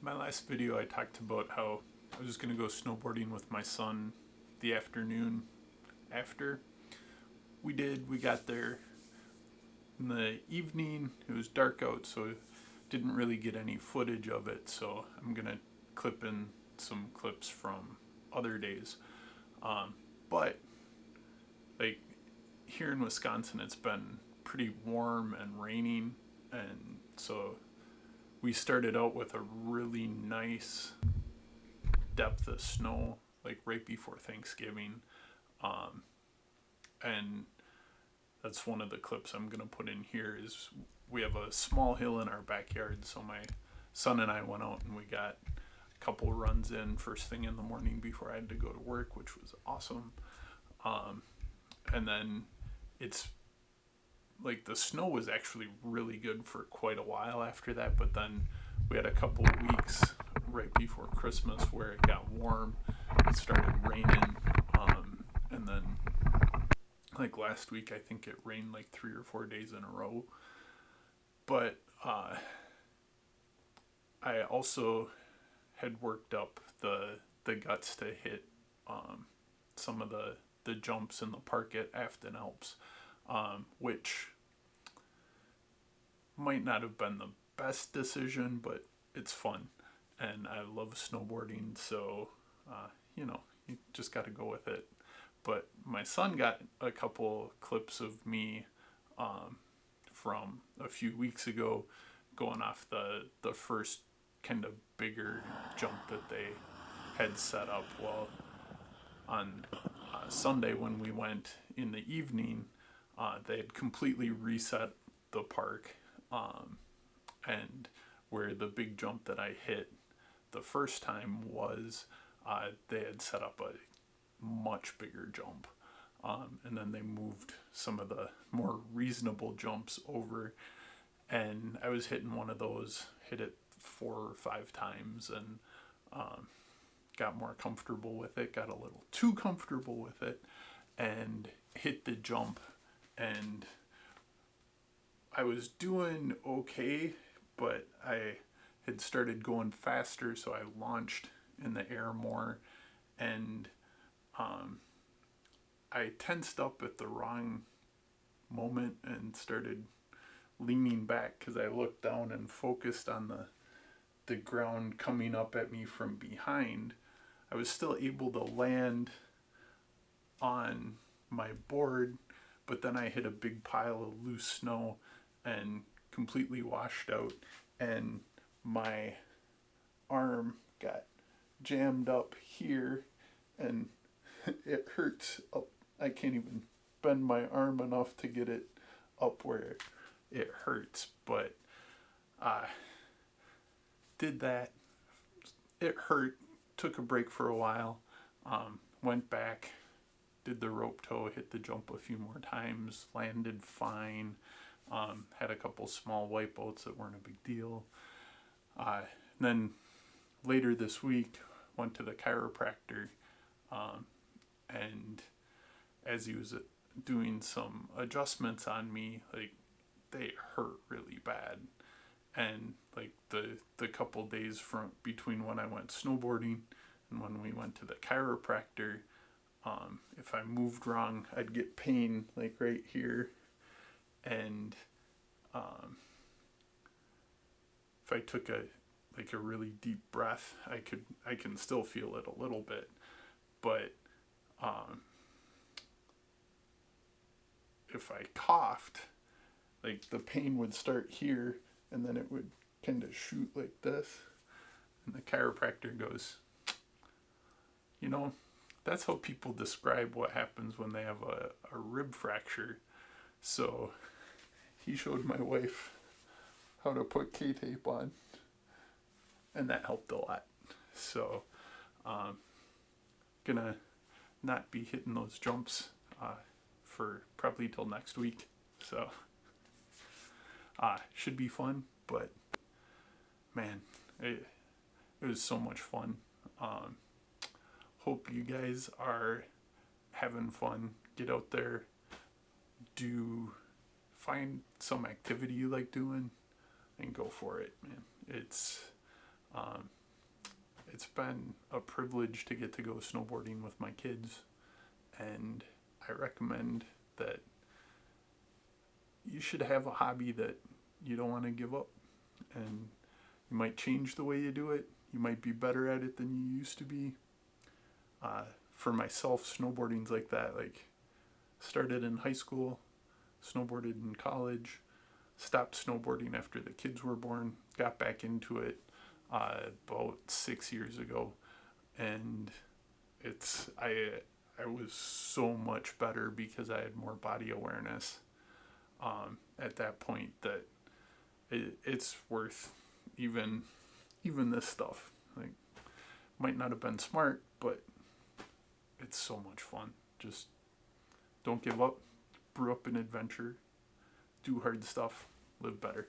my last video I talked about how I was going to go snowboarding with my son the afternoon after. We did. We got there in the evening. It was dark out, so didn't really get any footage of it, so I'm going to clip in some clips from other days. But like here in Wisconsin, it's been pretty warm and raining, and so we started out with a really nice depth of snow like right before Thanksgiving, and that's one of the clips I'm gonna put in here. Is we have a small hill in our backyard, so my son and I went out and we got a couple runs in first thing in the morning before I had to go to work, which was awesome. And then it's like the snow was actually really good for quite a while after that, but then we had a couple of weeks right before Christmas where it got warm, it started raining, and then like last week I think it rained like 3 or 4 days in a row. But I also had worked up the guts to hit some of the jumps in the park at Afton Alps, which might not have been the best decision, but it's fun and I love snowboarding, so you just got to go with it. But my son got a couple clips of me from a few weeks ago going off the first kind of bigger jump that they had set up. Well, on Sunday when we went in the evening, they had completely reset the park, and where the big jump that I hit the first time was, they had set up a much bigger jump, and then they moved some of the more reasonable jumps over, and I was hitting one of those, hit it 4 or 5 times, and got more comfortable with it, got a little too comfortable with it, and hit the jump, and I was doing okay, but I had started going faster, so I launched in the air more, and I tensed up at the wrong moment and started leaning back because I looked down and focused on the ground coming up at me from behind. I was still able to land on my board, but then I hit a big pile of loose snow and completely washed out, and my arm got jammed up here and it hurts up. I can't even bend my arm enough to get it up where it hurts, but did that. It hurt, took a break for a while, went back, did the rope toe, hit the jump a few more times, landed fine, had a couple small wipeouts that weren't a big deal. Then later this week went to the chiropractor, and as he was doing some adjustments on me, like they hurt really bad, and like the couple days from between when I went snowboarding and when we went to the chiropractor, if I moved wrong I'd get pain like right here, and if I took a really deep breath, I can still feel it a little bit, but if I coughed, like the pain would start here and then it would kind of shoot like this, and the chiropractor goes, that's how people describe what happens when they have a rib fracture. So he showed my wife how to put K-tape on, and that helped a lot. So gonna not be hitting those jumps for probably till next week, so should be fun. But man, it was so much fun. Hope you guys are having fun. Get out there, find some activity you like doing and go for it, man. It's It's been a privilege to get to go snowboarding with my kids, and I recommend that you should have a hobby that you don't want to give up, and you might change the way you do it. You might be better at it than you used to be. For myself, snowboarding's like that. Like, started in high school, snowboarded in college, stopped snowboarding after the kids were born, got back into it about 6 years ago, and I was so much better because I had more body awareness at that point that it's worth even this stuff. Like, might not have been smart, but it's so much fun. Just don't give up. Brew up an adventure. Do hard stuff. Live better.